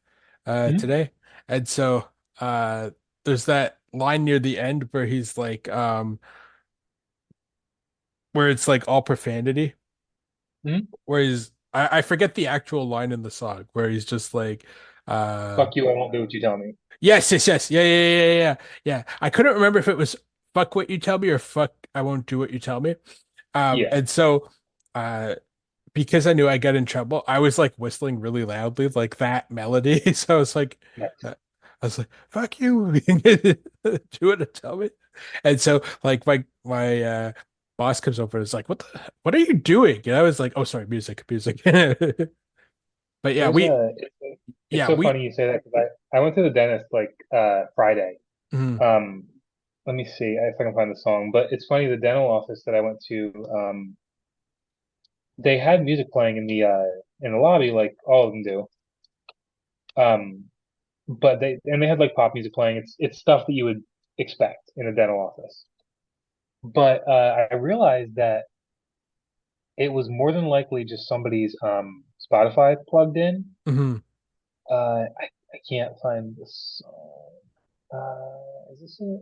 Mhm. today. And so uh there's that line near the end where he's like where it's like all profanity, Mhm. where I forget the actual line in the song where he's just like uh Fuck you, I won't do what you tell me. yes, yes, yes. Yeah, yeah, yeah, yeah, yeah. Yeah. I couldn't remember if it was fuck what you tell me or fuck I won't do what you tell me. Yeah, And so uh because I knew I get in trouble, I was like whistling really loudly, like that melody. So nice. I was like, "Fuck you, do it and tell me." And so, like my boss comes over and is like, what are you doing?" And I was like, "Oh, sorry, music, music." But yeah, There's we a, it's yeah so we funny you say that because I went to the dentist like Friday. mm, Um, Let me see if I can find the song. But it's funny, the dental office that I went to, they had music playing in the lobby, like all of them do. Um, but they had like pop music playing. It's stuff that you would expect in a dental office. But I realized that it was more than likely just somebody's Spotify plugged in. mhm. I can't find this song. Is this it?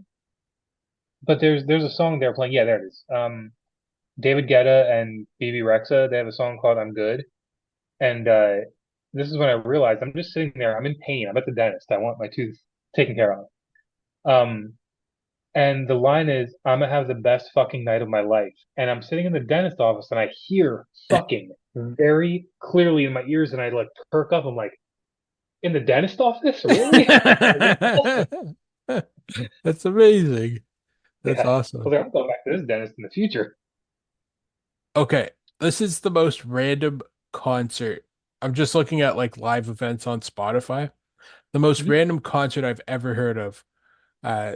But there's a song they're playing. Yeah, there it is. David Guetta and BB Rexa, they have a song called "I'm Good," and this is when I realized I'm just sitting there. I'm in pain. I'm at the dentist. I want my tooth taken care of. Um, and the line is, "I'm gonna have the best fucking night of my life." And I'm sitting in the dentist office, and I hear "fucking" very clearly in my ears, and I like perk up. I'm like, "In the dentist office, really?" Like, that's awesome. That's amazing. That's Yeah. I awesome. was like, I'm going back to this dentist in the future. Okay, this is the most random concert. I'm just looking at like live events on Spotify. The most Mhm. random concert I've ever heard of.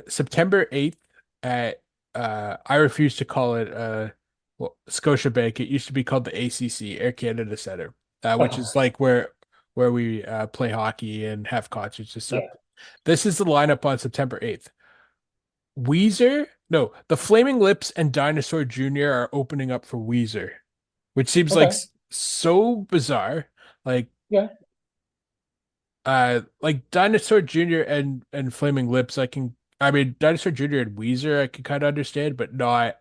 September 8th at I refuse to call it well, Scotiabank. It used to be called the ACC, Air Canada Center, which Oh, is like where we play hockey and have concerts and stuff. yeah. This is the lineup on September 8th. Weezer, no, the Flaming Lips and Dinosaur Jr. are opening up for Weezer, which seems like Okay. so bizarre. Like Yeah. like Dinosaur Jr. and Flaming Lips, I mean Dinosaur Jr. and Weezer I can kind of understand, but not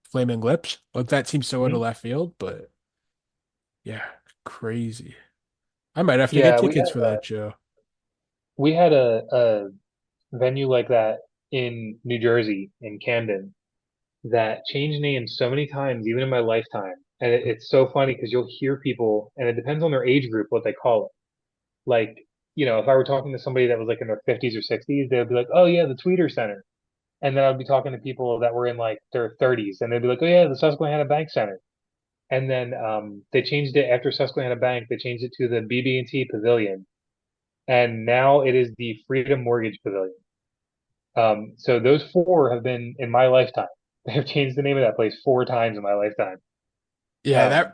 Flaming Lips. Like that seems so out of Mhm. left field, but yeah, crazy. I might have to get Yeah. tickets for that show. We had a venue like that in New Jersey, in Camden, that changed names so many times, even in my lifetime. And it's so funny because you'll hear people, and it depends on their age group what they call it. Like, if I were talking to somebody that was like in their 50s or 60s, they would be like, "Oh yeah, the Tweeter Center." And then I'd be talking to people that were in like their 30s, and they'd be like, "Oh yeah, the Susquehanna Bank Center." And then they changed it after Susquehanna Bank. They changed it to the BB&T Pavilion, and now it is the Freedom Mortgage Pavilion. So those four have been in my lifetime. They have changed the name of that place four times in my lifetime. Yeah, Um,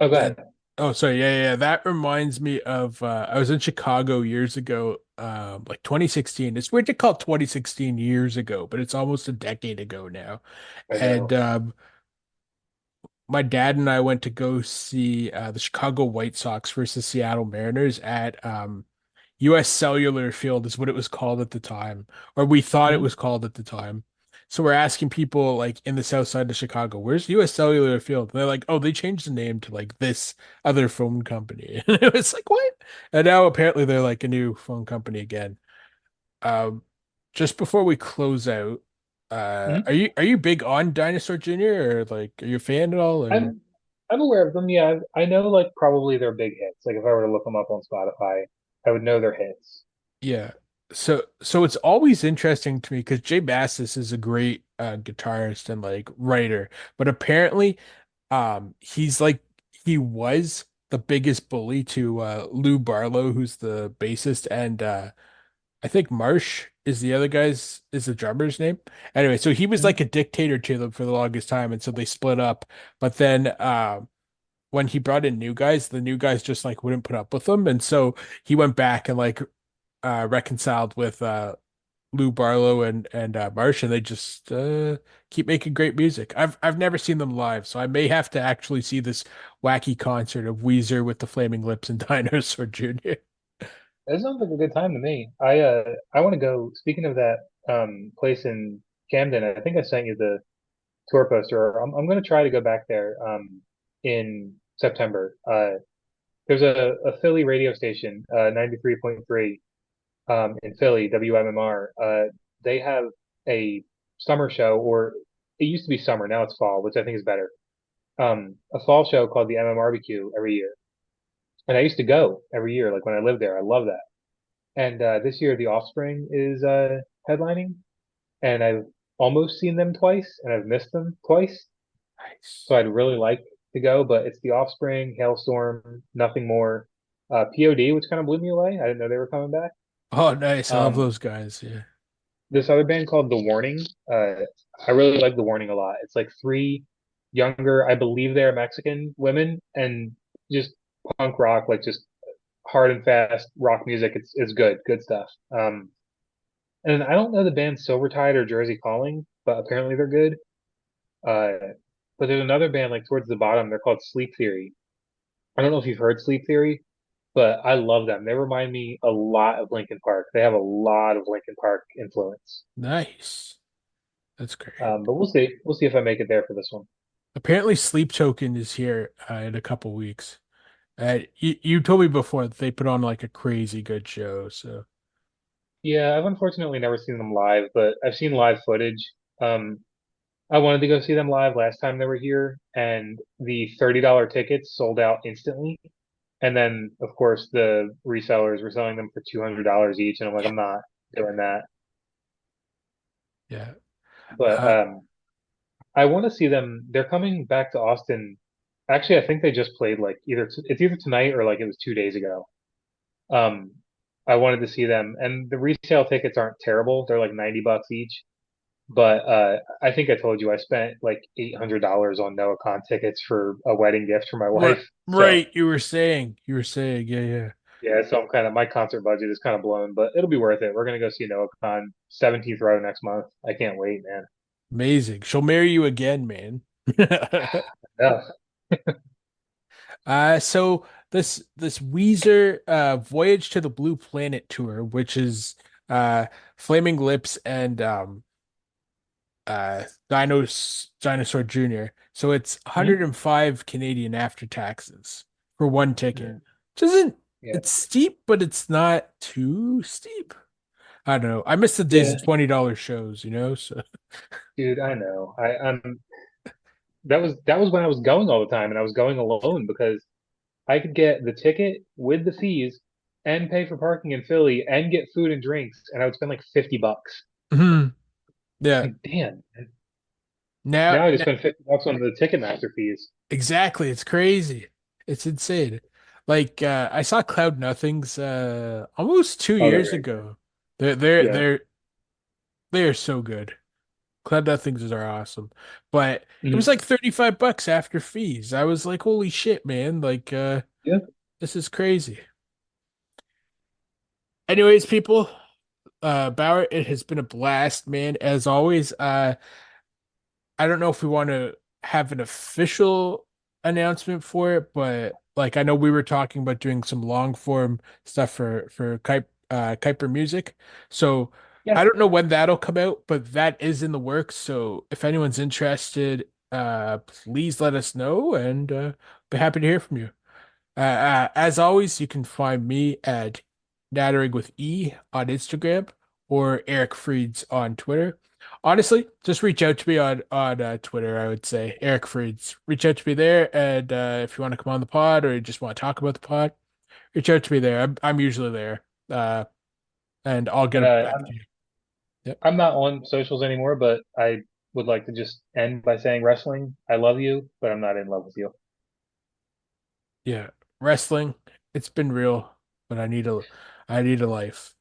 oh, go that ahead. oh sorry, yeah, yeah, yeah. That reminds me of I was in Chicago years ago, like 2016. It's weird to call 2016 years ago, but it's almost a decade ago now. I And know. my dad and I went to go see the Chicago White Sox versus Seattle Mariners at US Cellular Field is what it was called at the time, or we thought it Mhm. was called at the time. So we're asking people like in the south side of Chicago, where's US Cellular Field? And they're like, oh, they changed the name to like this other phone company. And it was like, what? And now apparently they're like a new phone company again. Um, just before we close out, Mhm. are you big on Dinosaur Jr. or like are you a fan at all or? I'm aware of them. Yeah, I know like probably their big hits. Like if I were to look them up on Spotify, I would know their hits. Yeah. So it's always interesting to me because Jay Bassis is a great guitarist and like writer, but apparently he's like he was the biggest bully to Lou Barlow, who's the bassist, and I think Marsh is the drummer's name. Anyway, so he was Mhm. like a dictator to them for the longest time, and so they split up. But then when he brought in new guys, the new guys just like wouldn't put up with him, and so he went back and like reconciled with Lou Barlow and Marsh, and they just keep making great music. I've never seen them live, so I may have to actually see this wacky concert of Weezer with the Flaming Lips and Dinosaur Jr. That sounds like a good time to me. I want to go. Speaking of that place in Camden, I think I sent you the tour poster. I'm going to try to go back there in September. There's a Philly radio station, 93.3 in Philly, WMMR. They have a summer show, or it used to be summer, now it's fall, which I think is better. A fall show called the MMRBQ every year. And I used to go every year, like when I lived there. I love that. And this year, The Offspring is headlining, and I've almost seen them twice, and I've missed them twice. Nice. So I'd really like to go, but it's The Offspring, Hailstorm, nothing more. POD, which kind of blew me away. I didn't know they were coming back. Oh, nice. I love Um, those guys. Yeah. this other band called The Warning. I really like The Warning a lot. It's like three younger, I believe they're Mexican women, and just punk rock, like just hard and fast rock music. It's good stuff. And I don't know the band Silver Tide or Jersey Calling, but apparently they're good. Uh, but there's another band like towards the bottom. They're called Sleep Theory. I don't know if you've heard Sleep Theory, but I love them. They remind me a lot of Linkin Park. They have a lot of Linkin Park influence. Nice. That's great. But we'll see. We'll see if I make it there for this one. Apparently, Sleep Token is here in a couple weeks. You told me before that they put on like a crazy good show. So, Yeah, I've unfortunately never seen them live, but I've seen live footage. Um, I wanted to go see them live last time they were here, and the $30 tickets sold out instantly. And then, of course, the resellers were selling them for $200 each, and I'm like, I'm not doing that. yeah. But Uh, I want to see them. They're coming back to Austin. Actually, I think they just played like it's either tonight or like it was 2 days ago. Um, I wanted to see them, and the resale tickets aren't terrible. They're like $90 each. But I think I told you I spent like $800 on NoahCon tickets for a wedding gift for my right, wife. So right. You were saying, yeah, yeah. yeah, so I'm kind of my concert budget is kind of blown, but it'll be worth it. We're gonna go see NoahCon 17th row next month. I can't wait, man. Amazing. She'll marry you again, man. Yeah. So this Weezer Voyage to the Blue Planet tour, which is uh Flaming Lips and Dinosaur Jr. So it's Mhm. 105 Canadian after taxes for one ticket. Mhm. Which isn't Yeah. it's steep, but it's not too steep. I don't know. I miss the days Yeah, of $20 shows, you know? So dude, I know. I'm that was when I was going all the time, and I was going alone because I could get the ticket with the fees and pay for parking in Philly and get food and drinks, and I would spend like $50. Mhm. Yeah. Like, damn. Now, Now I just spend $50 on the Ticketmaster fees. exactly. It's crazy. It's insane. Like I saw Cloud Nothings almost two Oh, they're years very good. ago. They're they're Yeah. they're they're so good. Cloud Nothings are awesome. But it was Mhm. like $35 after fees. I was like, holy shit, man. Like Yeah. this is crazy. Anyways, people, Bauer, it has been a blast, man. As always, I don't know if we want to have an official announcement for it, but like I know we were talking about doing some long form stuff for Kuiper Music. So Yeah. I don't know when that'll come out, but that is in the works. So if anyone's interested, please let us know and be happy to hear from you. As always, you can find me at Nattering with E on Instagram or Eric Freeds on Twitter. Honestly, just reach out to me on Twitter. I would say Eric Freeds. Reach out to me there, and if you want to come on the pod or you just want to talk about the pod, reach out to me there. I'm usually there, and I'll get And it back to you. Yep. I'm not on socials anymore, but I would like to just end by saying wrestling. I love you, but I'm not in love with you. Yeah. Wrestling, it's been real, but I need a life.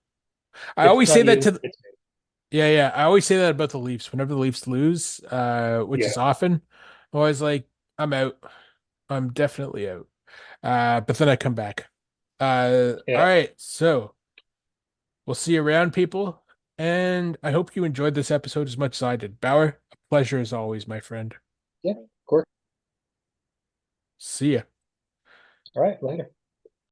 I It's always say not that you, to the, it's me. yeah, yeah. I always say that about the Leafs. Whenever the Leafs lose, which Yeah, is often, I'm always like, I'm out. I'm definitely out. But then I come back. All yeah, right. So we'll see you around, people. And I hope you enjoyed this episode as much as I did. Bauer, a pleasure as always, my friend. yeah. Of course. See ya. All right, later.